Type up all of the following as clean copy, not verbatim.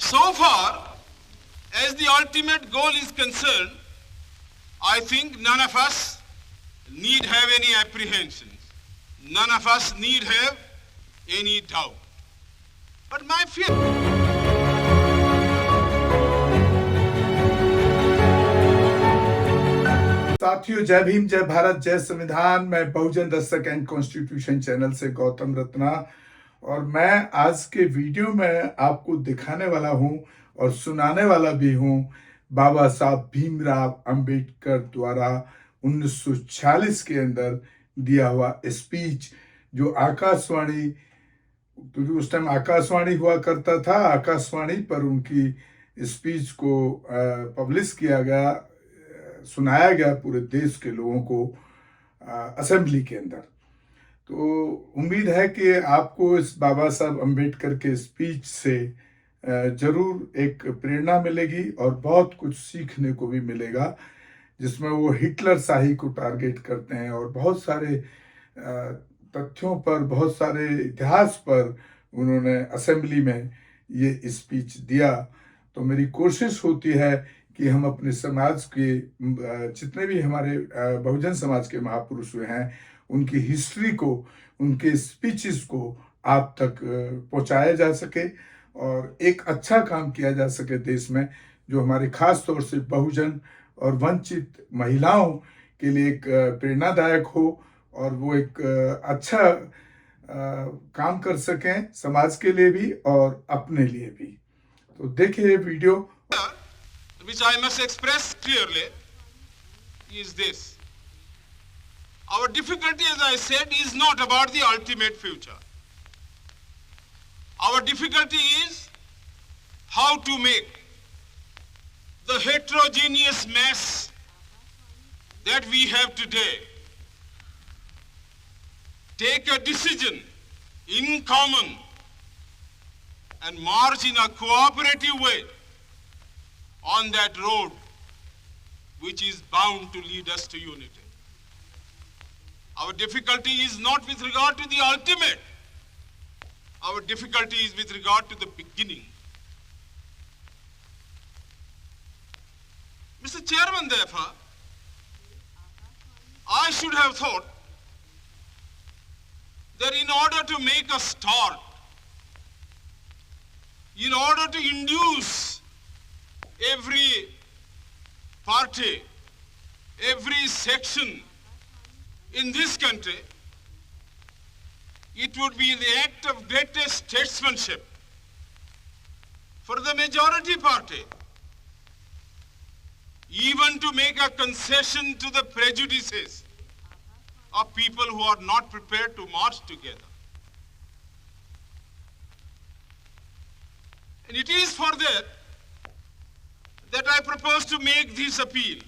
So far as the ultimate goal is concerned, I think none of us need have any apprehensions. None of us need have any doubt. But my fear... साथियों, जय भीम, जय भारत, जय संविधान। मैं बहुजन Dastak and constitution channel से गौतम रत्ना, और मैं आज के वीडियो में आपको दिखाने वाला हूं और सुनाने वाला भी हूं बाबा साहब भीमराव अंबेडकर द्वारा 1946 के अंदर दिया हुआ स्पीच, जो आकाशवाणी, क्योंकि उस टाइम आकाशवाणी हुआ करता था, आकाशवाणी पर उनकी स्पीच को पब्लिश किया गया, सुनाया गया पूरे देश के लोगों को असेंबली के अंदर। तो उम्मीद है कि आपको इस बाबा साहब अंबेडकर के स्पीच से जरूर एक प्रेरणा मिलेगी और बहुत कुछ सीखने को भी मिलेगा, जिसमें वो हिटलर शाही को टारगेट करते हैं और बहुत सारे तथ्यों पर, बहुत सारे इतिहास पर उन्होंने असेंबली में ये स्पीच दिया। तो मेरी कोशिश होती है कि हम अपने समाज के जितने भी हमारे बहुजन समाज के महापुरुष हुए हैं, उनकी हिस्ट्री को, उनके स्पीचेस को आप तक पहुंचाया जा सके और एक अच्छा काम किया जा सके देश में, जो हमारे खास तौर से बहुजन और वंचित महिलाओं के लिए एक प्रेरणादायक हो और वो एक अच्छा काम कर सकें समाज के लिए भी और अपने लिए भी। तो देखिए video. Which I must express clearly is this. Our difficulty, as I said, is not about the ultimate future. Our difficulty is how to make the heterogeneous mess that we have today take a decision in common and march in a cooperative way on that road which is bound to lead us to unity. Our difficulty is not with regard to the ultimate. Our difficulty is with regard to the beginning. Mr. Chairman, therefore, I should have thought that in order to make a start, in order to induce every party, every section in this country, it would be the act of greatest statesmanship for the majority party even to make a concession to the prejudices of people who are not prepared to march together. And it is for that I propose to make this appeal.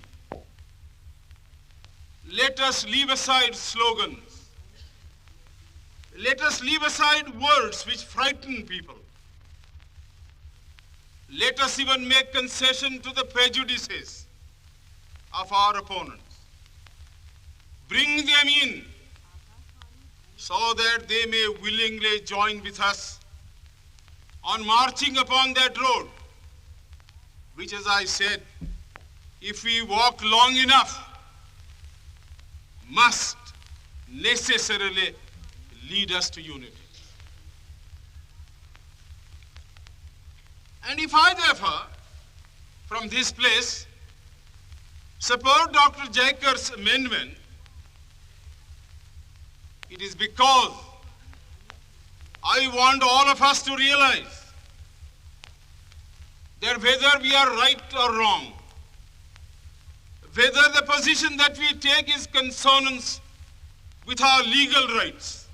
Let us leave aside slogans. Let us leave aside words which frighten people. Let us even make concession to the prejudices of our opponents. Bring them in so that they may willingly join with us on marching upon that road, which, as I said, if we walk long enough, must necessarily lead us to unity. And if I therefore, from this place, support Dr. Jaikar's amendment, it is because I want all of us to realize that whether we are right or wrong, whether the position that we take is consonance with our legal rights,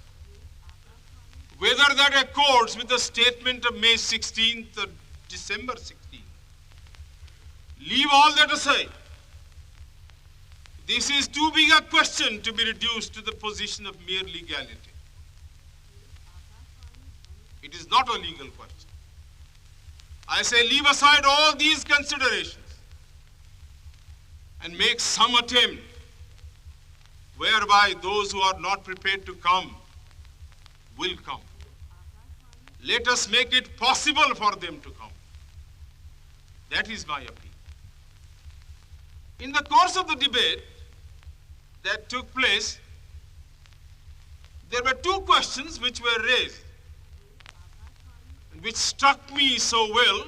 whether that accords with the statement of May 16th or December 16th, leave all that aside. This is too big a question to be reduced to the position of mere legality. It is not a legal question. I say leave aside all these considerations and make some attempt whereby those who are not prepared to come will come. Let us make it possible for them to come. That is my appeal. In the course of the debate that took place, there were two questions which were raised, which struck me so well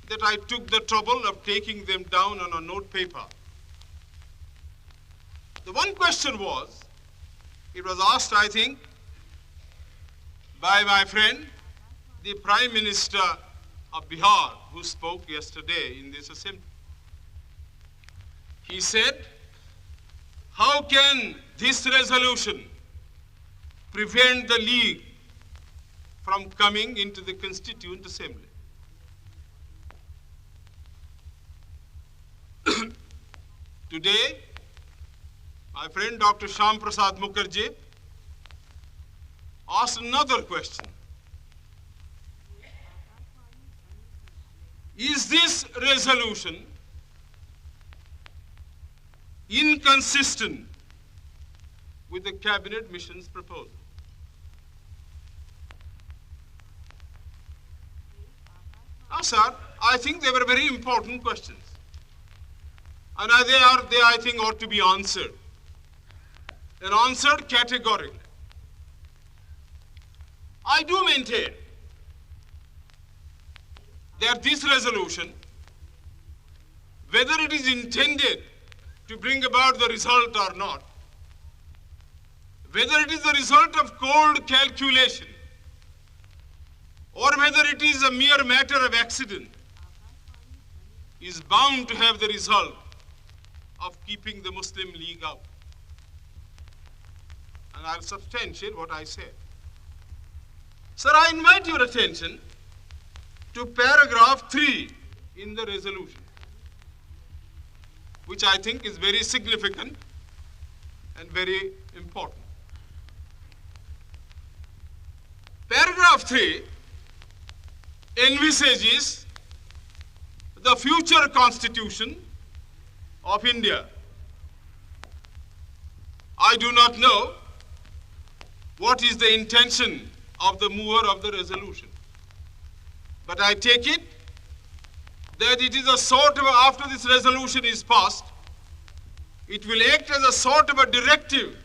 that I took the trouble of taking them down on a note paper. The one question was, it was asked, I think, by my friend, the Prime Minister of Bihar, who spoke yesterday in this assembly. He said, how can this resolution prevent the League from coming into the Constituent Assembly? Today, my friend Dr. Shyam Prasad Mukherjee asked another question. Is this resolution inconsistent with the Cabinet Mission's proposal? Now, sir, I think they were very important questions. And they, I think, ought to be answered. And answered categorically. I do maintain that this resolution, whether it is intended to bring about the result or not, whether it is the result of cold calculation, or whether it is a mere matter of accident, is bound to have the result of keeping the Muslim League out. And I'll substantiate what I said. Sir, I invite your attention to paragraph 3 in the resolution, which I think is very significant and very important. Paragraph 3 envisages the future constitution of India. I do not know what is the intention of the mover of the resolution, but I take it that it is a sort of, after this resolution is passed, it will act as a sort of a directive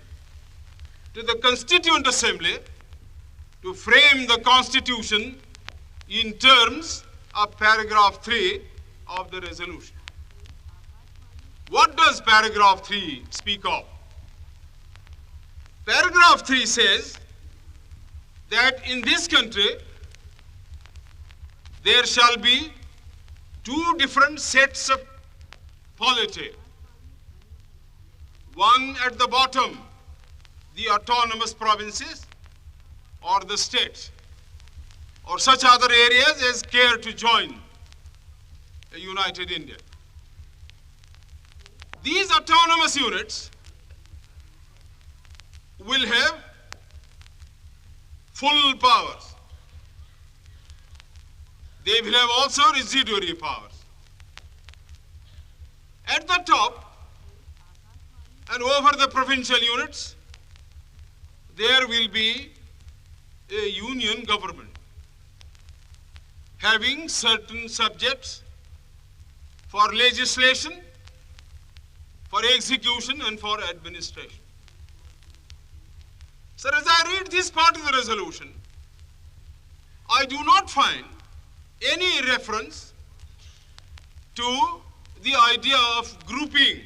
to the Constituent Assembly to frame the Constitution in terms of paragraph 3 of the resolution. What does paragraph 3 speak of? Paragraph 3 says that in this country there shall be two different sets of polity. One at the bottom, the autonomous provinces or the states, or such other areas as care to join a united India. These autonomous units will have full powers. They will have also residuary powers. At the top and over the provincial units, there will be a union government having certain subjects for legislation, for execution, and for administration. Sir, as I read this part of the resolution, I do not find any reference to the idea of grouping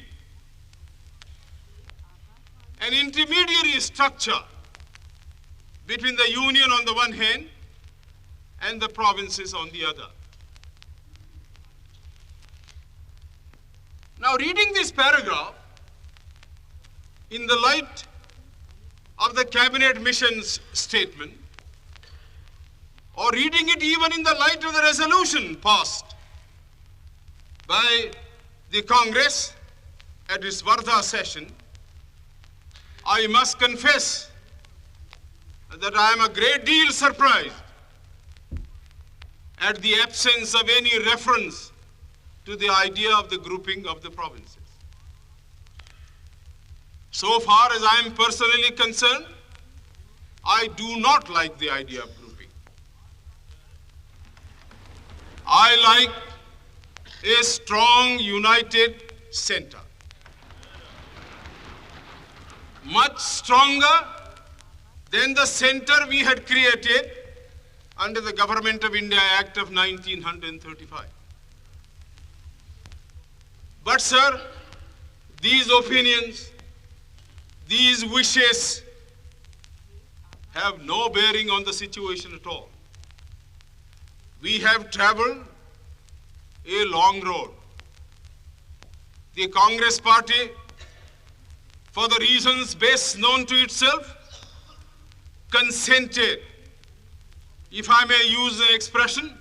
an intermediary structure between the union on the one hand and the provinces on the other. Now, reading this paragraph in the light of the Cabinet Mission's statement, or reading it even in the light of the resolution passed by the Congress at its Wardha session, I must confess that I am a great deal surprised at the absence of any reference to the idea of the grouping of the provinces. So far as I am personally concerned, I do not like the idea of grouping. I like a strong, united center. Much stronger than the center we had created under the Government of India Act of 1935. But sir, these opinions, these wishes have no bearing on the situation at all. We have traveled a long road. The Congress Party, for the reasons best known to itself, consented, if I may use the expression,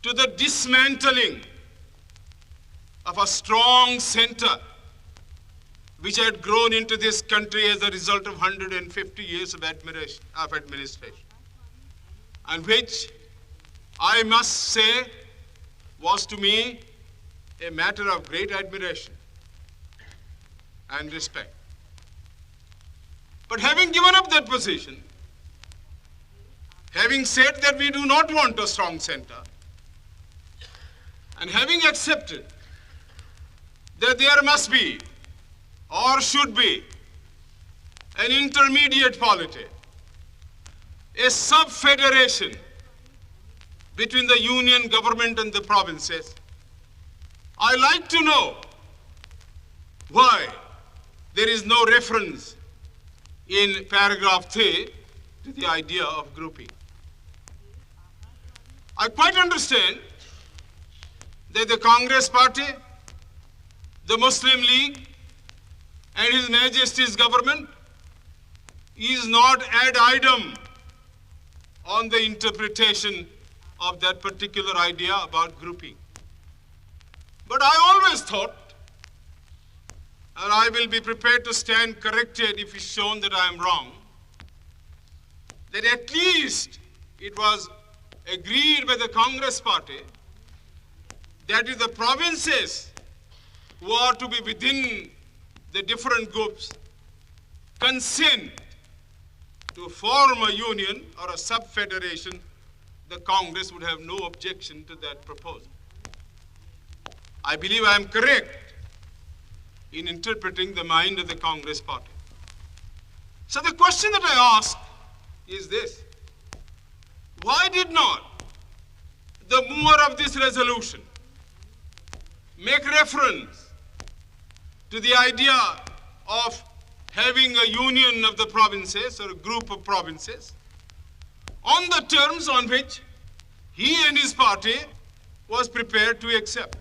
to the dismantling of a strong center which had grown into this country as a result of 150 years of administration, and which I must say was to me a matter of great admiration and respect. But having given up that position, having said that we do not want a strong center, and having accepted that there must be or should be an intermediate polity, a sub-federation between the union government and the provinces, I like to know why there is no reference in paragraph 3 to the idea of grouping. I quite understand that the Congress Party, the Muslim League, and His Majesty's government is not ad idem on the interpretation of that particular idea about grouping. But I always thought, and I will be prepared to stand corrected if it's shown that I am wrong, that at least it was agreed by the Congress Party that is the provinces who are to be within the different groups consent to form a union or a sub-federation, the Congress would have no objection to that proposal. I believe I am correct in interpreting the mind of the Congress Party. So the question that I ask is this: why did not the mover of this resolution make reference to the idea of having a union of the provinces or a group of provinces on the terms on which he and his party was prepared to accept?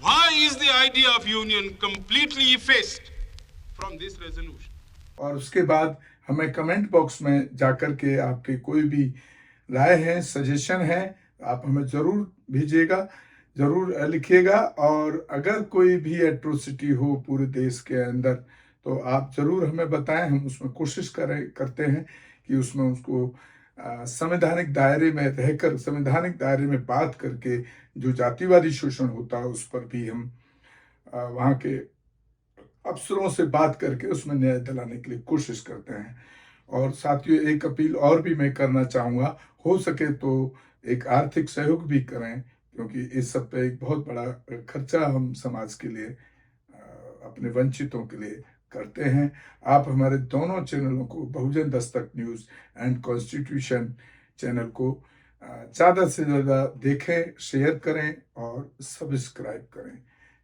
Why is the idea of union completely effaced from this resolution? और उसके बाद हमें comment box में जाकर के आपके कोई भी राय है, सजेशन है, आप हमें जरूर भेजिएगा, जरूर लिखिएगा। और अगर कोई भी एट्रोसिटी हो पूरे देश के अंदर तो आप जरूर हमें बताएं, हम उसमें कोशिश करते हैं कि उसमें उसको संवैधानिक दायरे में रहकर, संवैधानिक दायरे में बात करके जो जातिवादी शोषण होता है उस पर भी हम वहाँ के अफसरों से बात करके उसमें न्याय दिलाने के लिए कोशिश करते हैं। और साथियों, एक अपील और भी मैं करना चाहूँगा, हो सके तो एक आर्थिक सहयोग भी करें, क्योंकि इस सब पे एक बहुत बड़ा खर्चा हम समाज के लिए, अपने वंचितों के लिए करते हैं। आप हमारे दोनों चैनलों को, बहुजन Dastak news and constitution channel को ज़्यादा से ज़्यादा देखें, शेयर करें और सब्सक्राइब करें।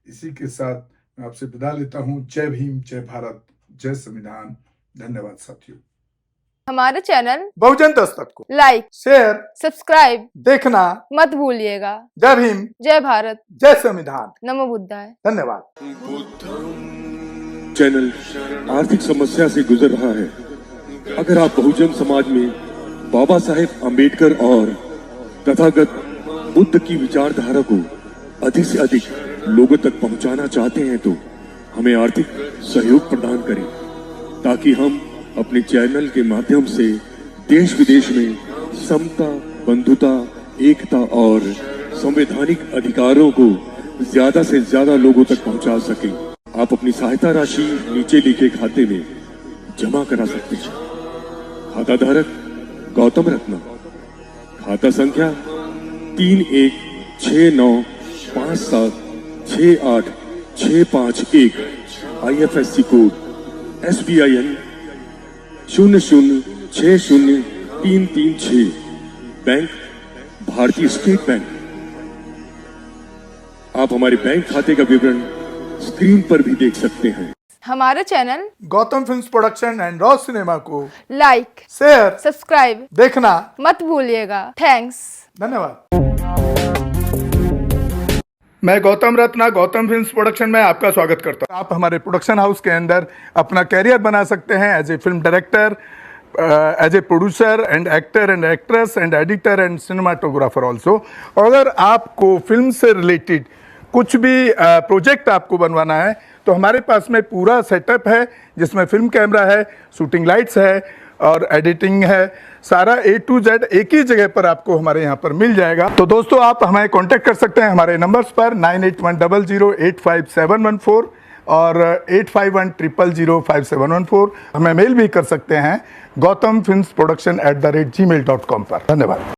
इसी के साथ मैं आपसे विदा लेता हूँ। जय भीम, जय भारत, जय संविधान। धन्यवाद साथियों। हमारे चैनल बहुजन दस्तक को लाइक, शेयर, सब्सक्राइब देखना मत भूलिएगा। जय भीम, जय भारत, जय संविधान। नमो बुद्धाय। धन्यवाद। चैनल आर्थिक समस्या से गुजर रहा है। अगर आप बहुजन समाज में बाबा साहेब अम्बेडकर और तथागत बुद्ध की विचारधारा को अधिक से अधिक लोगों तक पहुंचाना चाहते हैं तो हमें आर्थिक सहयोग प्रदान करें, ताकि हम अपने चैनल के माध्यम से देश विदेश में समता, बंधुता, एकता और संवैधानिक अधिकारों को ज्यादा से ज्यादा लोगों तक पहुंचा सकें। आप अपनी सहायता राशि नीचे लिखे खाते में जमा करा सकते हैं। खाता धारक गौतम रत्ना, खाता संख्या 69576865 IFSC कोड SBIN 0060336 बैंक भारतीय स्टेट बैंक। आप हमारे बैंक खाते का विवरण स्क्रीन पर भी देख सकते हैं। हमारे channel Gautam films production and raw cinema को लाइक, शेयर, सब्सक्राइब देखना मत भूलिएगा। थैंक्स। धन्यवाद। मैं गौतम रत्ना गौतम फिल्म्स प्रोडक्शन में आपका स्वागत करता हूं। आप हमारे प्रोडक्शन हाउस के अंदर अपना कैरियर बना सकते हैं as a film director, as a producer and actor and actress and editor and cinematographer also. अगर आपको फिल्म से रिलेटेड कुछ भी प्रोजेक्ट आपको बनवाना है तो हमारे पास में पूरा सेटअप है, जिसमें फिल्म कैमरा है, शूटिंग लाइट्स है और एडिटिंग है। सारा A to Z एक ही जगह पर आपको हमारे यहाँ पर मिल जाएगा। तो दोस्तों आप हमें कांटेक्ट कर सकते हैं हमारे नंबर्स पर 9810085714 और 8510005714। हमें मेल भी कर सकते हैं gautamfilmsproduction@gmail.com पर। धन्यवाद।